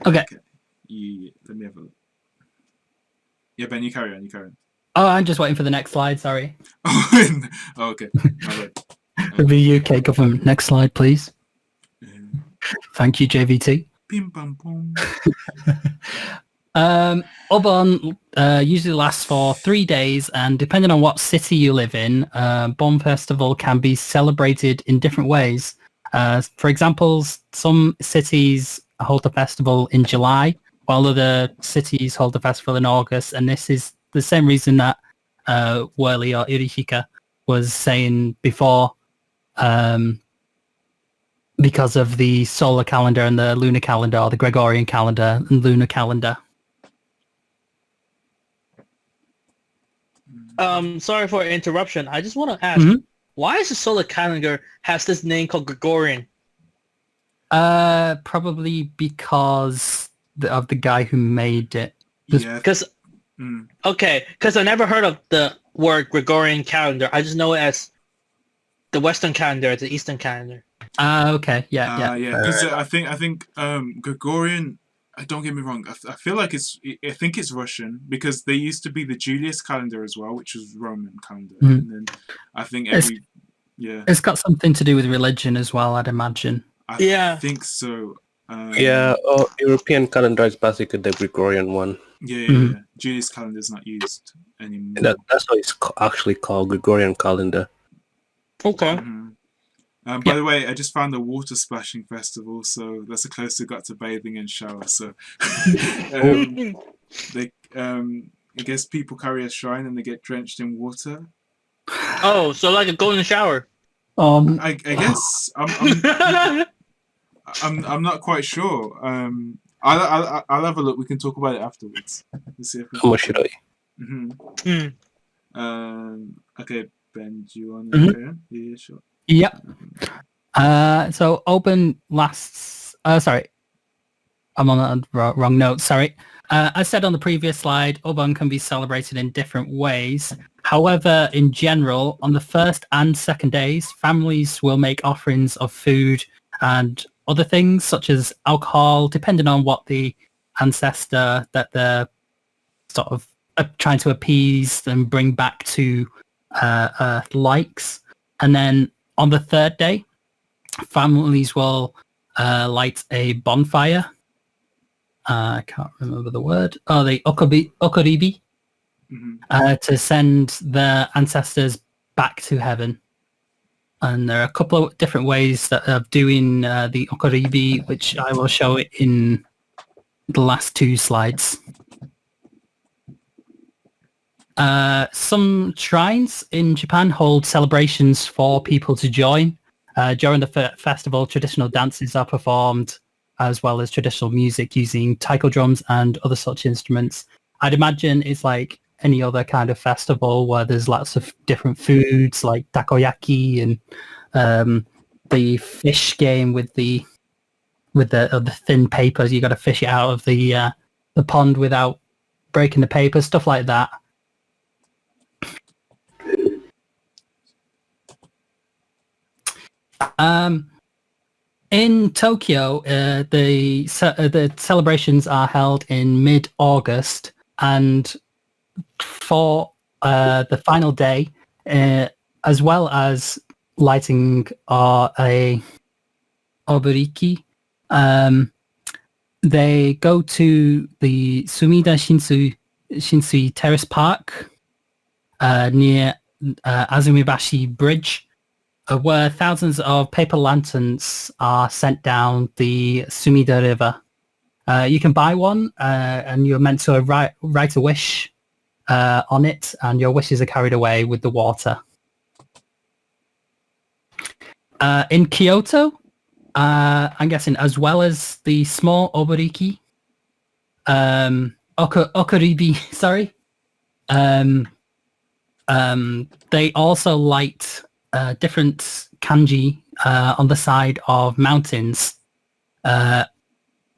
Okay. Yeah, let me have a look. Yeah, Ben, you carry on. Oh, I'm just waiting for the next slide, sorry. Oh, okay. The UK government. Next slide, please. Thank you, JVT. Bim bam boom. Obon usually lasts for 3 days, and depending on what city you live in, Bon Festival can be celebrated in different ways. For example, some cities hold the festival in July, while other cities hold the festival in August, and this is the same reason that Whirly or Irihika was saying before, because of the solar calendar and the lunar calendar, or the Gregorian calendar and lunar calendar. Sorry for interruption. I just want to ask, why is the solar calendar has this name called Gregorian? Probably because of the guy who made it. Because I never heard of the word Gregorian calendar. I just know it as the Western calendar, the Eastern calendar. Okay, yeah. Because I think Gregorian. Don't get me wrong. I feel like I think it's Russian because there used to be the Julius calendar as well, which was Roman calendar, and then I think it's got something to do with religion as well, I'd imagine. I think so. European calendar is basically the Gregorian one. Yeah. Julius calendar is not used anymore. That's why it's actually called Gregorian calendar. Okay. By the way, I just found the water splashing festival, so that's the closest I got to bathing and shower. So, I guess people carry a shrine and they get drenched in water. Oh, so like a golden shower. I guess I'm not quite sure. I'll have a look. We can talk about it afterwards. Let's see if we can... 面白い。 Okay, Ben, do you want to carry on? Yeah, sure. Yep. So open lasts. Sorry, I'm on the wrong note. Sorry. As said on the previous slide, Obon can be celebrated in different ways. However, in general, on the first and second days, families will make offerings of food and other things such as alcohol, depending on what the ancestor that they're sort of trying to appease and bring back to Earth likes. And then on the third day, families will light a bonfire. I can't remember the word. Oh, the okoribi. To send their ancestors back to heaven. And there are a couple of different ways of doing the okoribi, which I will show it in the last two slides. Some shrines in Japan hold celebrations for people to join. During the festival, traditional dances are performed, as well as traditional music using taiko drums and other such instruments. I'd imagine it's like any other kind of festival where there's lots of different foods like takoyaki and the fish game with the thin paper. You got to fish it out of the pond without breaking the paper, stuff like that. In Tokyo, the celebrations are held in mid-August, and for the final day, as well as lighting a oburiki, they go to the Sumida Shinsui Terrace Park near Azumibashi Bridge, where thousands of paper lanterns are sent down the Sumida River. You can buy one, and you're meant to write a wish on it, and your wishes are carried away with the water. In Kyoto, I'm guessing, as well as the small oburiki, okoribi, sorry, they also light different kanji on the side of mountains. The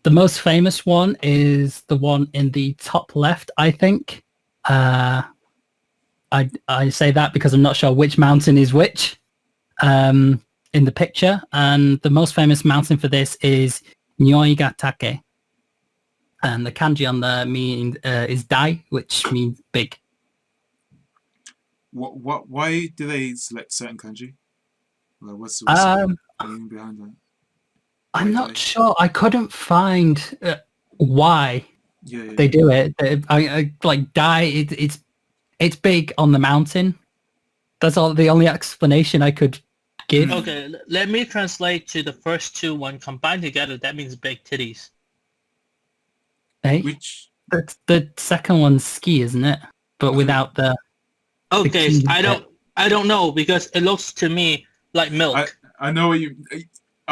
most famous one is the one in the top left, I think. I say that because I'm not sure which mountain is which in the picture. And the most famous mountain for this is Nyoigatake. And the kanji on there is dai, which means big. Why do they select certain kanji? Like, what's the meaning behind that? I'm not sure. I couldn't find why they do it. I like dai. It's big on the mountain. That's the only explanation I could give. Okay, let me translate to the first two. When combined together, that means big titties. Hey, the second one's ski, isn't it? But without the. Okay, I don't know because it looks to me like milk. I know what you.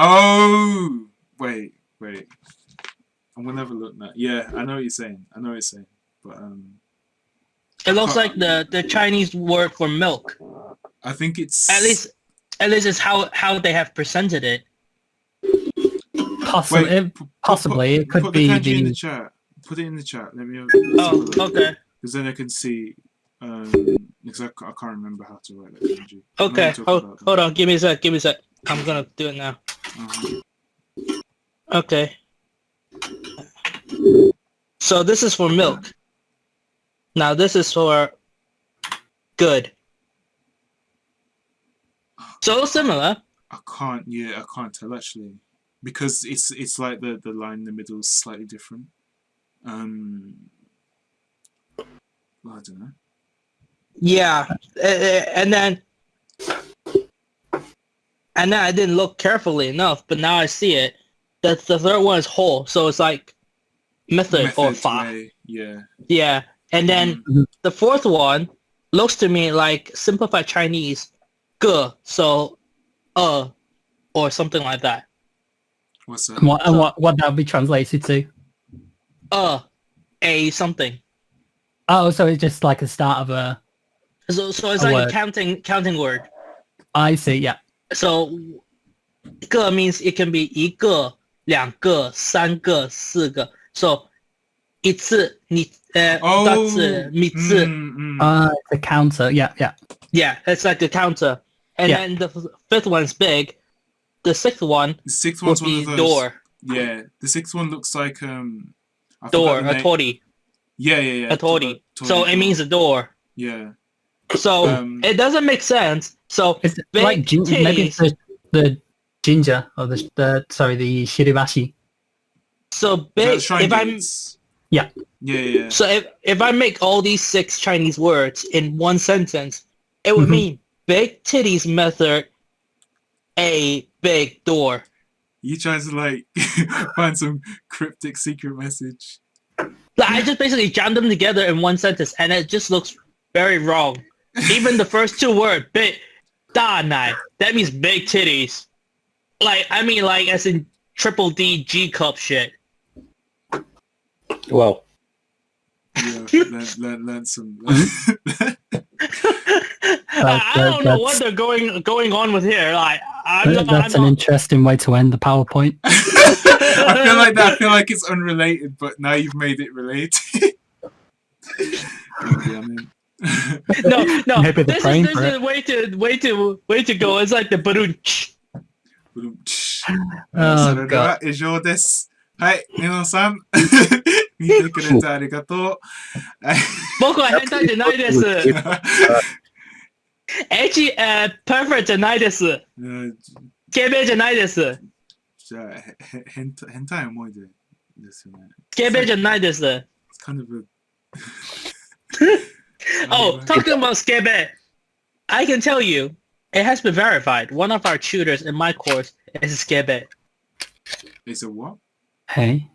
Oh, wait. I'm gonna have a look now. Yeah, I know what you're saying. But it looks like the Chinese word for milk. I think it's at least it's how they have presented it. Possibly, it could be the in the chat. Put it in the chat. Let me. Okay. Because then I can see. Because I can't remember how to write that kanji. Okay, hold on. Give me a sec. I'm gonna do it now. Okay. So this is for milk. Now this is for good. So similar. I can't tell actually, because it's like the line in the middle is slightly different. I don't know. Yeah, and then I didn't look carefully enough, but now I see it. That the third one is whole, so it's like method or fa. Yeah. Yeah, and then the fourth one looks to me like simplified Chinese, ge, so or something like that. What's that? What that would be translated to? a something. Oh, so it's just like a start of a... So it's A like word. a counting word. I see, yeah. So 个 means it can be 一个、两个、三个、四个. So 一次、Oh, 二次、三つ. The counter, yeah. Yeah, it's like a counter. And Yeah. then the fifth one's big. The sixth one the sixth would one's one be of those. door. Yeah, the sixth one looks like I Door, forgot the a name. tori. Yeah. A tori. So it means a door. Yeah. So it doesn't make sense. So It's big like maybe it's titties. the ginger or the shiribashi. So Is that big. shrine If I'm gates? Yeah. Yeah. so if I make all these 6 Chinese words in one sentence, it would mean big titties method, a big door. You trying to like find some cryptic secret message? Like, I just basically jammed them together in one sentence, and it just looks very wrong. Even the first 2 words, big, 大奶, that means big titties. Like, I mean, like, as in triple D G cup shit. Wow. Yeah, learn some. I don't know what they're going on with here. Like, That's an interesting way to end the PowerPoint. I feel like it's unrelated, but now you've made it related. No. Maybe This is the way to go. It's like the barunch. それでは以上です。はい、ニノさん、見てくれてありがとう。僕は変態じゃないです。perfect じゃないです。スケベじゃないです。じゃあ、変態思い出ですよね。スケベじゃないです。It's kind of a... Oh, talking about skebe, I can tell you, it has been verified. One of our tutors in my course is a skebe. Is it what? Hey.